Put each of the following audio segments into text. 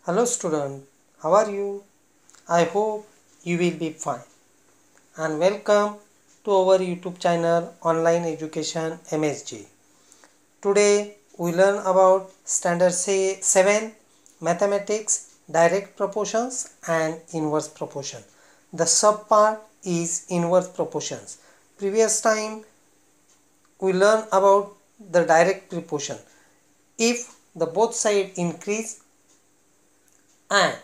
Hello student, how are you? I hope you will be fine and welcome to our YouTube channel Online Education MSG. Today we learn about Standard 7 Mathematics, Direct Proportions and Inverse Proportion. The sub part is Inverse Proportions. Previous time we learn about the direct proportion. If the both side increase and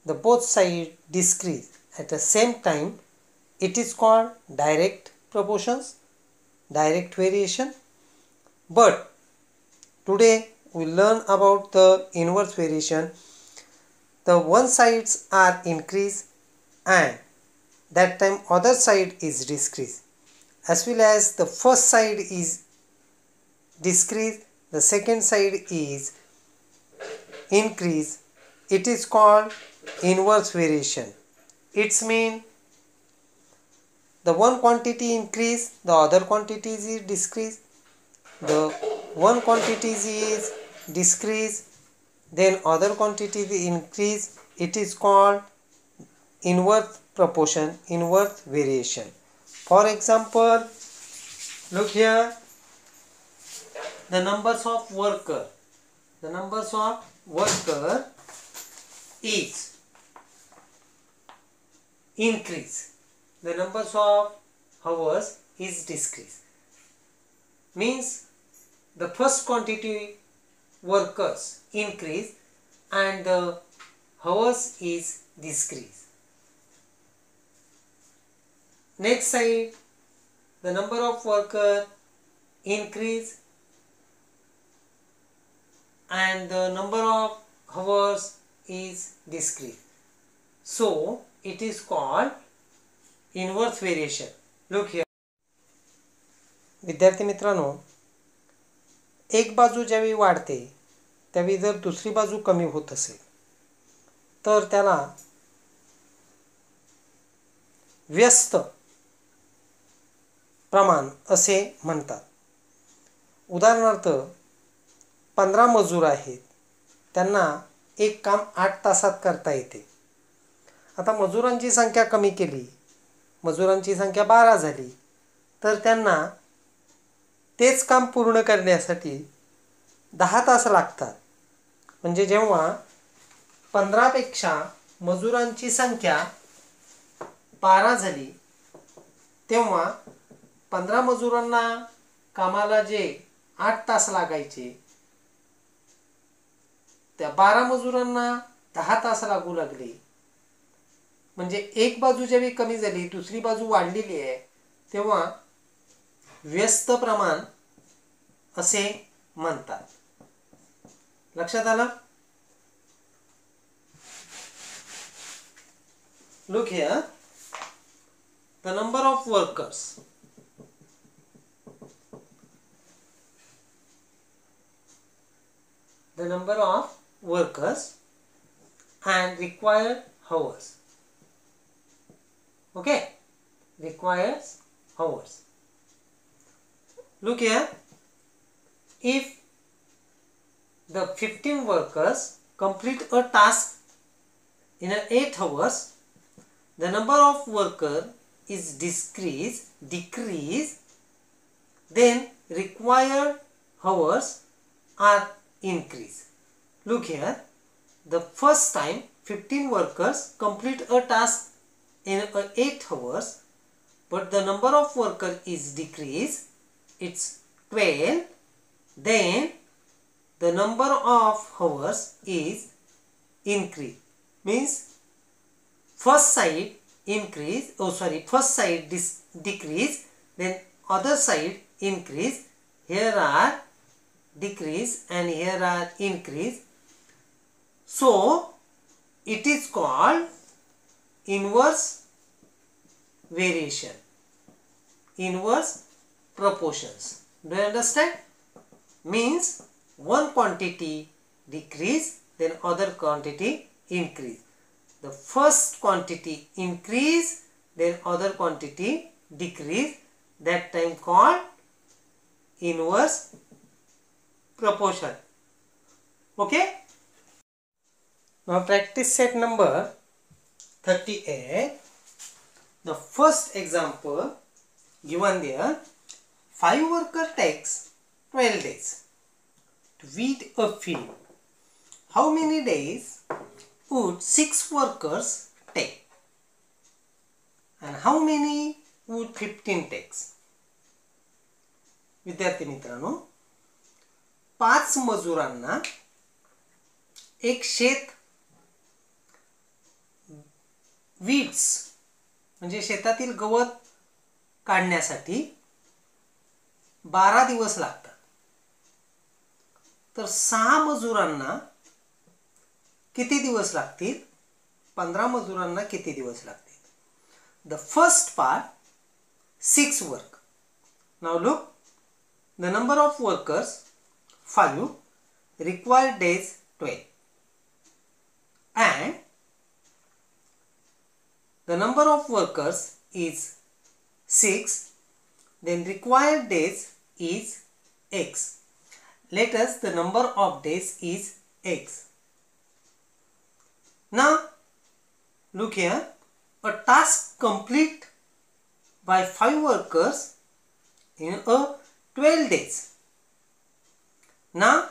the both sides decrease at the same time, it is called direct proportions, direct variation. But today we learn about the inverse variation. The one sides are increased and that time other side is decreased, as well as the first side is decreased, the second side is increased. It is called inverse variation. It's mean the one quantity increase, the other quantity is decrease. The one quantity is decrease, then other quantity is increase. It is called inverse proportion, inverse variation. For example, look here, the numbers of worker. The numbers of worker is increase. The numbers of hours is decrease. Means the first quantity workers increase and the hours is decrease. Next side, the number of worker increase and the number of hours is decrease. So it is called inverse variation. Look here. विद्यार्थी मित्रांनो, एक बाजू ज्यावेळी वाढते त्यावेळी जर दुसरी बाजू कमी होत असेल तर त्याला व्यस्त प्रमाण असे म्हणतात. उदाहरणार्थ 15 मजूर आहेत, त्यांना एक काम 8 तासात करता येते. आता मजुरांची संख्या कमी केली, मजुरांची संख्या 12 झाली, तर त्यांना तेच काम पूर्ण करण्यासाठी 10 तास लागतात. म्हणजे जेव्हा 15 पेक्षा मजुरांची संख्या 12 झाली तेव्हा 15 मजुरांना कामाला जे 8 तास लागायचे त्या 12 मजुरांना 10 तास लागू लागले. म्हणजे एक बाजू जेव्हा कमी झाली दुसरी बाजू वाढलेली आहे तेव्हा व्यस्त प्रमाण असे म्हणतात. लक्षात आलं? Look here, the number of workers. The number of workers and required hours. Okay, requires hours. Look here, if the 15 workers complete a task in 8 hours, the number of worker is decrease, then required hours are increase. Look here, the first time 15 workers complete a task in 8 hours, but the number of worker is decreased, it's 12, then the number of hours is increased. Means first side increase, first side decrease, then other side increase. Here are decrease and here are increase. So it is called inverse variation, inverse proportions. Do you understand? Means one quantity decrease, then other quantity increase. The first quantity increase, then other quantity decrease. That time called inverse proportion. Okay? Now practice set number 38. The first example given there, 5 worker takes 12 days to weed a field. How many days would 6 workers take? And how many would 15 takes? विद्यार्थी मित्रांनो, 5 मजुरांना एक शेत weeds म्हणजे शेतातील गवत काढण्यासाठी 12 दिवस लागतात. तर 6 मजुरांना किती दिवस लागतील? 15 मजुरांना किती दिवस लागतील? The first part, 6 work. Now look, the number of workers 5, required days 12, and the number of workers is 6, then required days is x. Let us the number of days is x. Now look here, a task complete by 5 workers in a 12 days. Now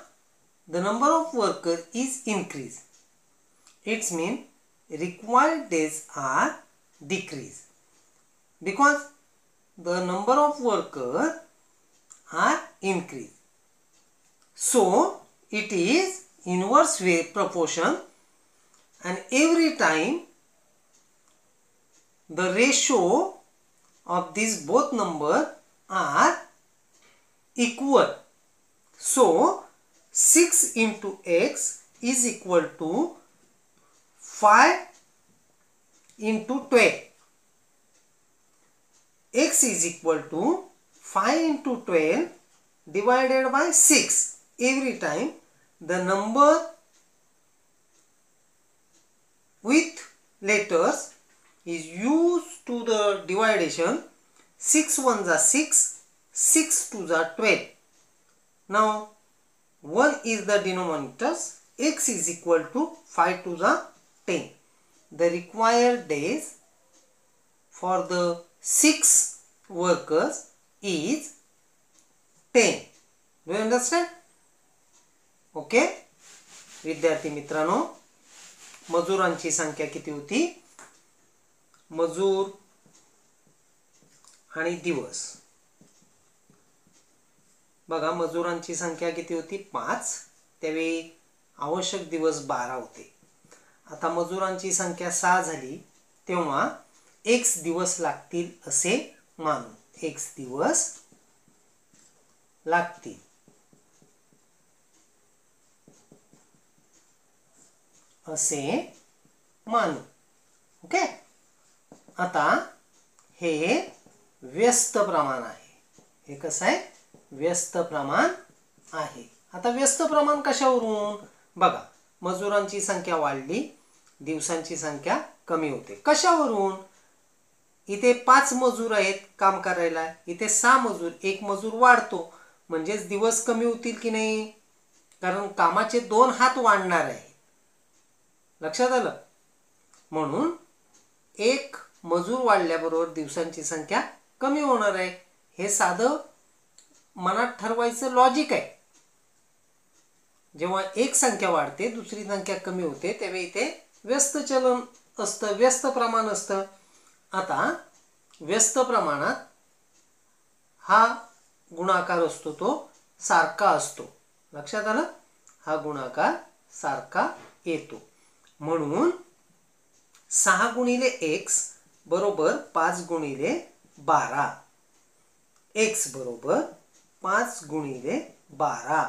the number of workers is increased. It means required days are decreased because the number of workers are increased. So it is inverse way proportion, and every time the ratio of these both numbers are equal. So 6 into x is equal to 5 into 12. X is equal to 5 into 12 divided by 6. Every time the number with letters is used to the division. 6 ones are 6, 6 twos are 12. Now 1 is the denominators. X is equal to 5 twos are 10. The required days for the 6 workers is 10. Do you understand? Okay. विद्यार्थी मित्रांनो, मजुरांची संख्या किती होती? मजूर आणि दिवस. बघा, मजुरांची संख्या किती होती? 5. त्यावेळी आवश्यक दिवस 12 होते. आता मजुरांची संख्या 6 झाली तेव्हा x दिवस लागतील असे मानू. x दिवस लागतील असे मानू. ओके. आता हे व्यस्त प्रमाण आहे. हे कसं आहे? व्यस्त प्रमाण आहे. आता व्यस्त प्रमाण कशावरून? बघा, मजुरांची संख्या वाढली, दिवसांची संख्या कमी होते. कशावरून? इथे 5 मजूर आहेत काम करायला, इथे 6 मजूर, एक मजूर वाढतो म्हणजेच दिवस कमी होतील की नाही? कारण कामाचे 2 हात वाढणार आहे. लक्षात आलं? म्हणून एक मजूर वाढल्याबरोबर दिवसांची संख्या कमी होणार आहे. हे साधं मनात ठरवायचं लॉजिक आहे. जेव्हा एक संख्या वाढते दुसरी संख्या कमी होते तेव्हा इथे व्यस्त चलन असतं, व्यस्त प्रमाण असतं. आता व्यस्त प्रमाणात हा गुणाकार असतो तो सारखा असतो. लक्षात आलं? हा गुणाकार सारखा येतो. म्हणून 6 गुणिले x बरोबर 5 गुणिले 12. x बरोबर 5 गुणिले 12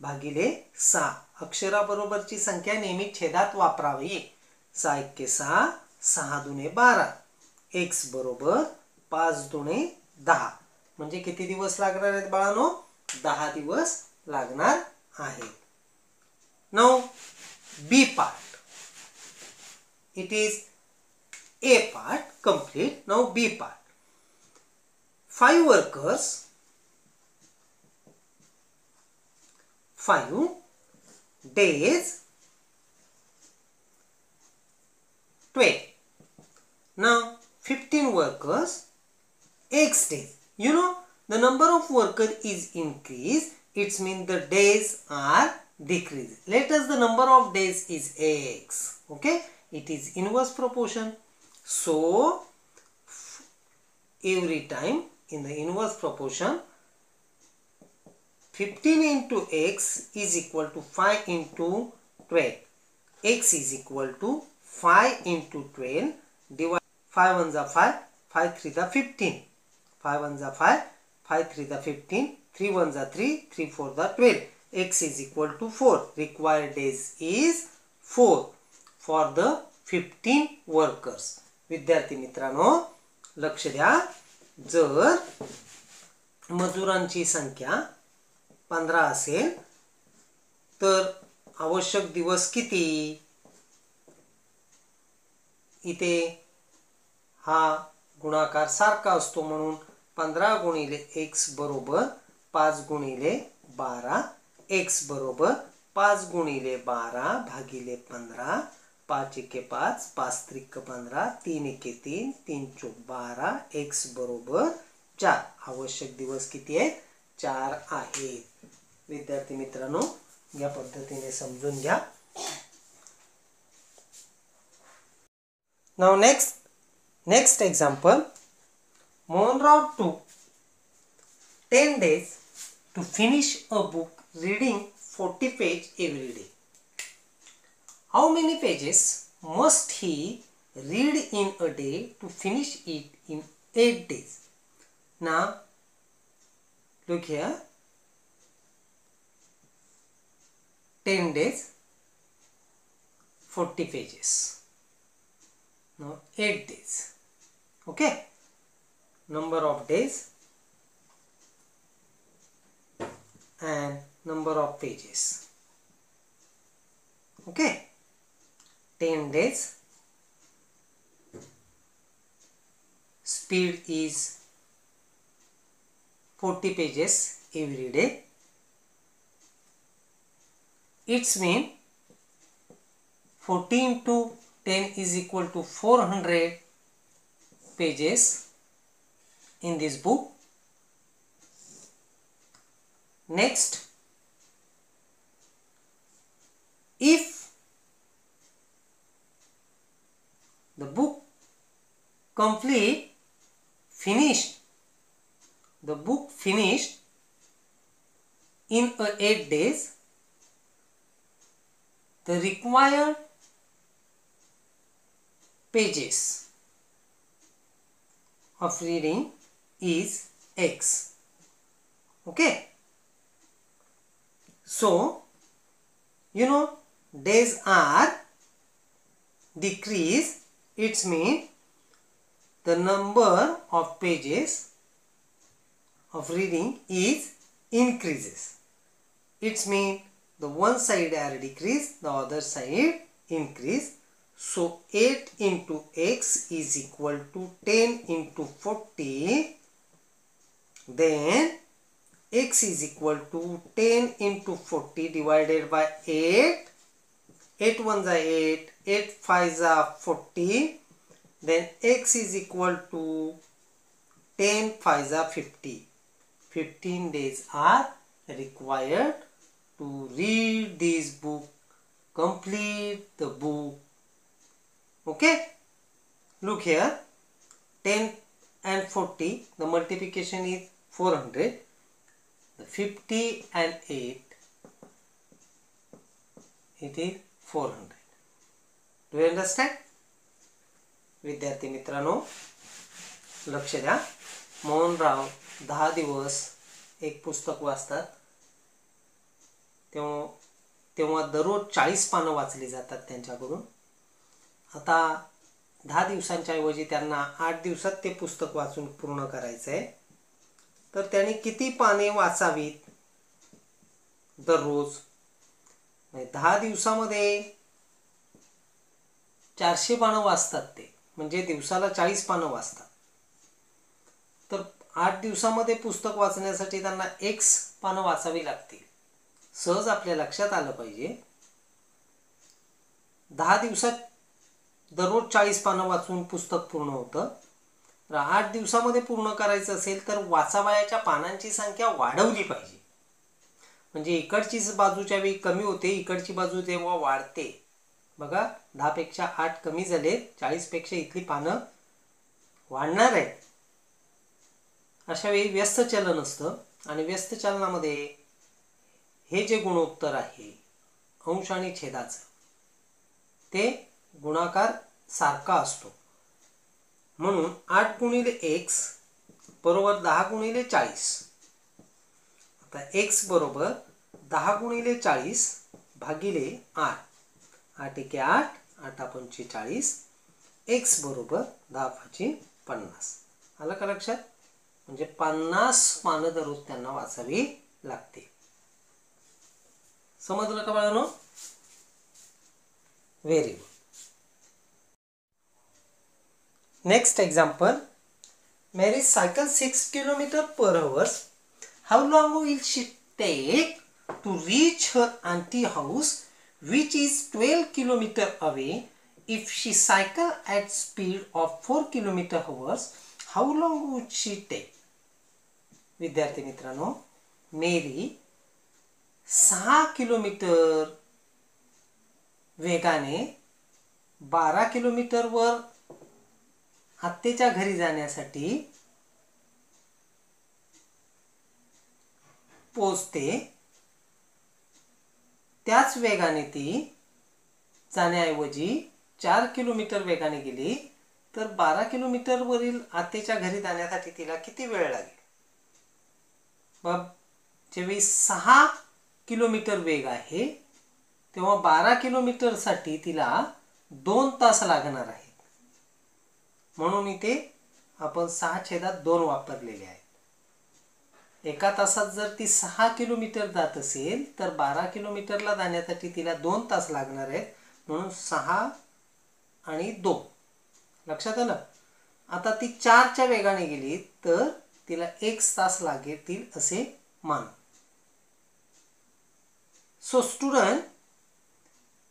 भागिले 6. अक्षराबरोबरची संख्या नेहमी छेदात वापरावी. 6 एक्के 6, 6 दुने 12. x बरोबर 5 दुने 10. म्हणजे किती दिवस लागणार आहेत बाळांनो? 10 दिवस लागणार आहेत. Now be part. It is A part complete. Now B part. 5 workers, 5 days 12. Now 15 workers, X days. You know, the number of workers is increased. It means the days are decreased. Let us the number of days is X. Okay, it is inverse proportion. So every time in the inverse proportion, 15 into X is equal to 5 into 12. X is equal to 5 into 12 divided 5 ones are 5, 5 3 the 15. 5 ones are 5, 5 3 the 15, 3 ones are 3, 3 4 the 12. X is equal to 4. Required days is 4 for the 15 workers. विद्यार्थी मित्रांनो लक्ष द्या, जर मजुरांची संख्या 15 असेल तर आवश्यक दिवस किती? इथे हा गुणाकार सारखा असतो म्हणून 15 गुणिले x बरोबर 5 गुणिले 12. x बरोबर 5 गुणिले 12 भागिले 15. 5 एके 5, 5 त्रिक 15, 3 एके 3, 3 चौक 12. x बरोबर 4. आवश्यक दिवस किती आहेत? 4 आहेत. विद्यार्थी मित्रांनो या पद्धतीने समजून घ्या. Now next example. Mohanrao took 10 days to finish a book reading 40 pages every day. How many pages must he read in a day to finish it in 8 days? Now look here. 10 days, 40 pages. Now 8 days. Okay. Number of days and number of pages. Okay. 10 days. Speed is 40 pages every day. It's mean 40 into 10 is equal to 400 pages in this book. Next, if the book finished in 8 days, the required pages of reading is X. Okay. So, you know, days are decreased. It means the number of pages of reading is increases. It means the one side are decreased, the other side increase. So 8 into x is equal to 10 into 40. Then x is equal to 10 into 40 divided by 8. 8 ones are 8, 8 fives are 40. Then x is equal to 10 fives are 50. 15 days are required to read this book, complete the book. Okay, look here, 10 and 40, the multiplication is 400. The 50 and 8, it is 400. Do you understand? विद्यार्थी मित्रांनो लक्ष द्या. मोहनराव 10 दिवस एक पुस्तक वाचतात. तेव्हा दररोज 40 पानं वाचली जातात त्यांच्याकडून. आता 10 दिवसांच्या ऐवजी त्यांना 8 दिवसात ते पुस्तक वाचून पूर्ण करायचं आहे. तर त्यांनी किती पाने वाचावीत दररोज? 10 दिवसामध्ये 400 पानं वाचतात ते, म्हणजे दिवसाला 40 पानं वाचतात. तर 8 दिवसामध्ये पुस्तक वाचण्यासाठी त्यांना x पानं वाचावी लागतील. सहज आपल्या लक्षात आलं पाहिजे 10 दिवसात दररोज 40 पानं वाचून पुस्तक पूर्ण होतं. तर 8 दिवसामध्ये पूर्ण करायचं असेल तर वाचावयाच्या पानांची संख्या वाढवली पाहिजे. म्हणजे इकडची बाजूच्या वेळी कमी होते, इकडची बाजू जेव्हा वाढते, बघा 10 पेक्षा 8 कमी झाले, 40 पेक्षा इथली पानं वाढणार आहेत. अशा वेळी व्यस्त चलन असतं आणि व्यस्त चलनामध्ये हे जे गुणोत्तर आहे अंश आणि छेदाचं, ते गुणाकार सारखा असतो. म्हणून 8 गुणिले x बरोबर 10 गुणिले 40. आता x बरोबर 10 गुणिले 40 भागिले 8. 8 एके 8, 8 पंचे 40. x बरोबर 10 पाची 50. आलं का लक्षात? म्हणजे 50 पानं दररोज त्यांना वाचावी लागते. समजलं का बाळांनो? Very good. Next example. Mary cycles 6 kilometers per hour. How long will she take to reach her auntie house, which is 12 kilometers away? If she cycle at speed of 4 kilometers hours, how long would she take? विद्यार्थी मित्रांनो, मेरी 6 kilometre वेगाने 12 किलोमीटरवर आत्तेच्या घरी जाण्यासाठी पोचते. त्याच वेगाने ती जाण्याऐवजी 4 किलोमीटर वेगाने गेली तर 12 किलोमीटरवरील आत्तेच्या घरी जाण्यासाठी तिला किती वेळ लागेल? मग जेव्हा 6 किलोमीटर वेग आहे तेव्हा 12 किलोमीटरसाठी तिला 2 तास लागणार आहेत. म्हणून इथे आपण 6/2 वापरलेले आहेत. एका तासात जर ती 6 किलोमीटर जात असेल तर 12 किलोमीटरला जाण्यासाठी तिला 2 तास लागणार आहेत. म्हणून 6 आणि 2. लक्षात आलं? आता ती 4च्या वेगाने गेली तर तिला 1 तास लागतील असे मान. So student,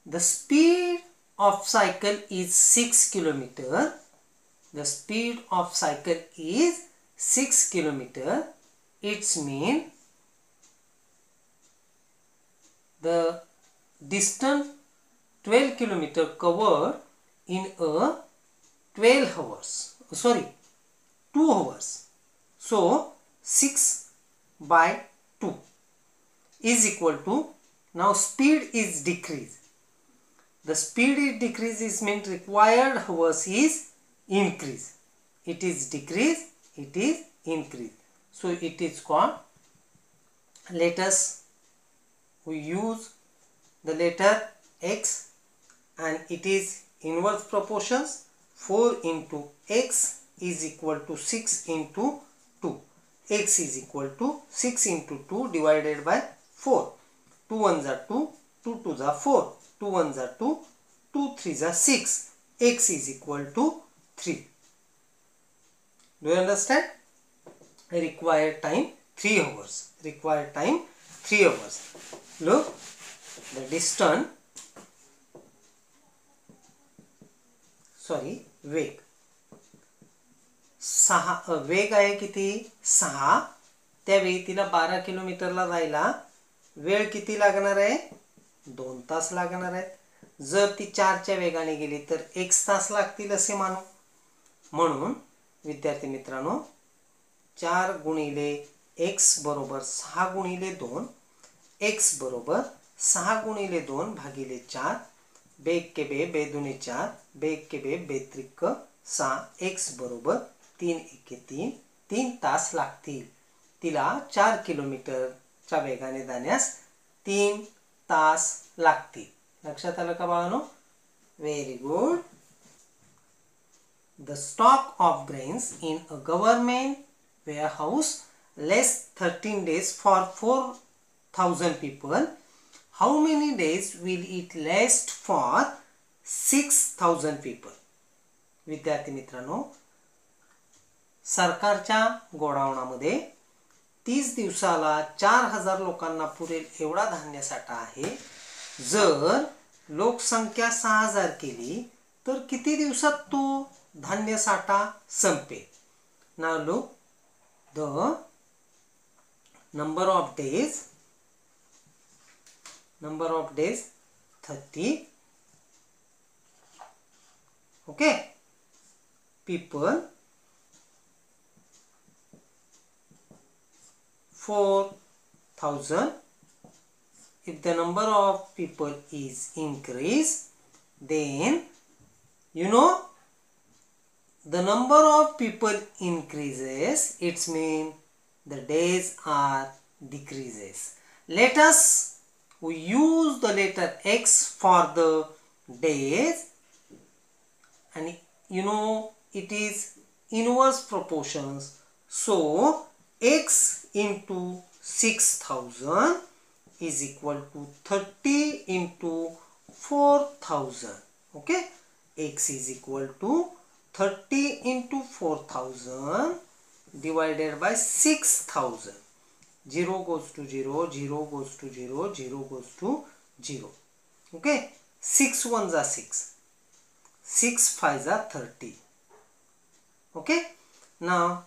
the speed of cycle is 6 kilometre. The speed of cycle is 6 kilometer. It's mean the distance 12 kilometer covered in a 12 hours. Sorry, 2 hours. So 6/2 is equal to, now speed is decreased. The speed is decreased is meant required hours is increase. It is decrease, it is increase. So it is called, let us we use the letter x and it is inverse proportions. 4 into x is equal to 6 into 2. X is equal to 6 into 2 divided by 4. 2 1s are 2, 2 2s are 4, 2 1s are 2, 2 3s are 6. X is equal to 3. Do you understand? Required time 3 hours. Required time 3 hours. Look, the distance, sorry, वेग 6, वेग आहे किती? 6. त्यावेळी तिला 12 किलोमीटरला जायला वेळ किती लागणार आहे? 2 तास लागणार आहेत. जर ती 4च्या वेगाने गेली तर 1 तास लागतील असे मानू. म्हणून विद्यार्थी मित्रांनो, 4 गुणिले x बरोबर 6 गुणिले 2. x बरोबर 6 गुणिले 2 भागिले 4. बेग के बे, बे दुने 4, बेग के बे, बे त्रिक 6. x बरोबर 3 एके 3. 3 तास लागतील. तिला 4 किलोमीटरच्या वेगाने जाण्यास 3 तास लागतील. लक्षात आलं का बाळांनो? Very good. The stock of grains in a government warehouse lasts 13 days for 4,000 people. How many days will it last for 6,000 people? विद्यार्थी मित्रांनो, सरकारच्या गोडाऊनामध्ये 30 दिवसाला 4,000 लोकांना पुरेल एवढा धान्य साठा आहे. जर लोकसंख्या 6,000 केली तर किती दिवसात तो धान्य साठा संपेल. Now look the number of days 30. Okay, people 4,000. If the number of people is increased, then the number of people increases, it means the days are decreases. Let us use the letter X for the days, and it is inverse proportions. So X into 6,000 is equal to 30 into 4,000. Okay, X is equal to 30 into 4,000 divided by 6,000. 0 goes to 0, 0 goes to 0, 0 goes to 0. Okay, 6 ones are 6, 6 5s are 30. Okay, now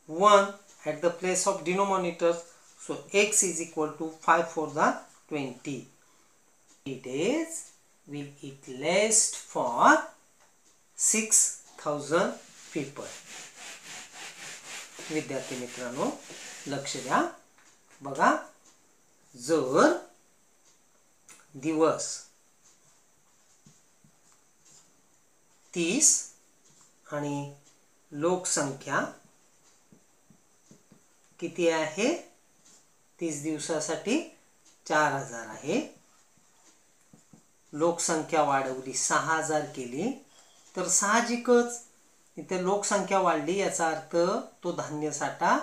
1 at the place of denominators, so X is equal to 5 for the 20. Days will it last for 6,000 people. विद्यार्थी मित्रांनो लक्ष द्या. बघा, जर दिवस 30 आणि लोकसंख्या किती आहे, 30 दिवसासाठी 4,000 आहे. लोकसंख्या वाढवली 6,000 केली, तर साहजिकच इथे लोकसंख्या वाढली, याचा अर्थ तो धान्य साठा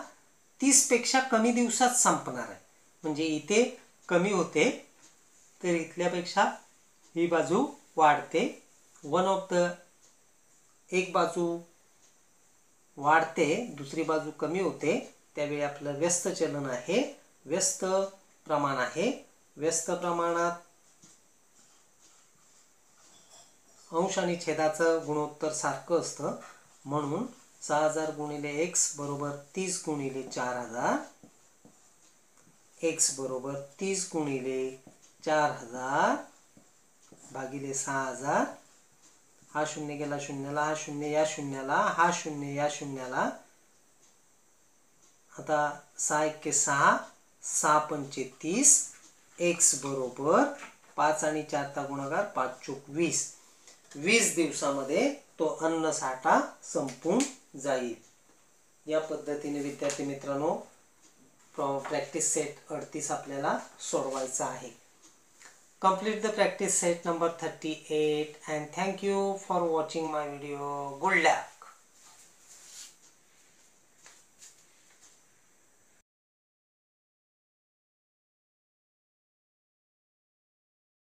30 पेक्षा कमी दिवसात संपणार आहे. म्हणजे इथे कमी होते तर इथल्यापेक्षा ही बाजू वाढते. एक बाजू वाढते, दुसरी बाजू कमी होते. त्यावेळी आपलं व्यस्त चलन आहे, व्यस्त प्रमाण आहे. व्यस्त प्रमाणात अंश आणि छेदाचं गुणोत्तर सारखं असतं. म्हणून 6,000 गुणिले x बरोबर 30 गुणिले 4,000. x बरोबर 30 गुणिले 4,000 भागिले 6,000. हा शून्य गेला शून्याला, हा शून्य या शून्याला, हा शून्य या शून्याला. आता 6 1 6, 6 पंचे 30. x बरोबर 5 आणि 4 चा गुणाकार 5 चोक 20. 20 दिवसामध्ये तो अन्न साठा संपून जाईल. या पद्धतीने विद्यार्थी मित्रांनो प्रॅक्टिस सेट 38 आपल्याला सोडवायचा आहे. Complete the practice set number 38 and thank you for watching my video. Good luck.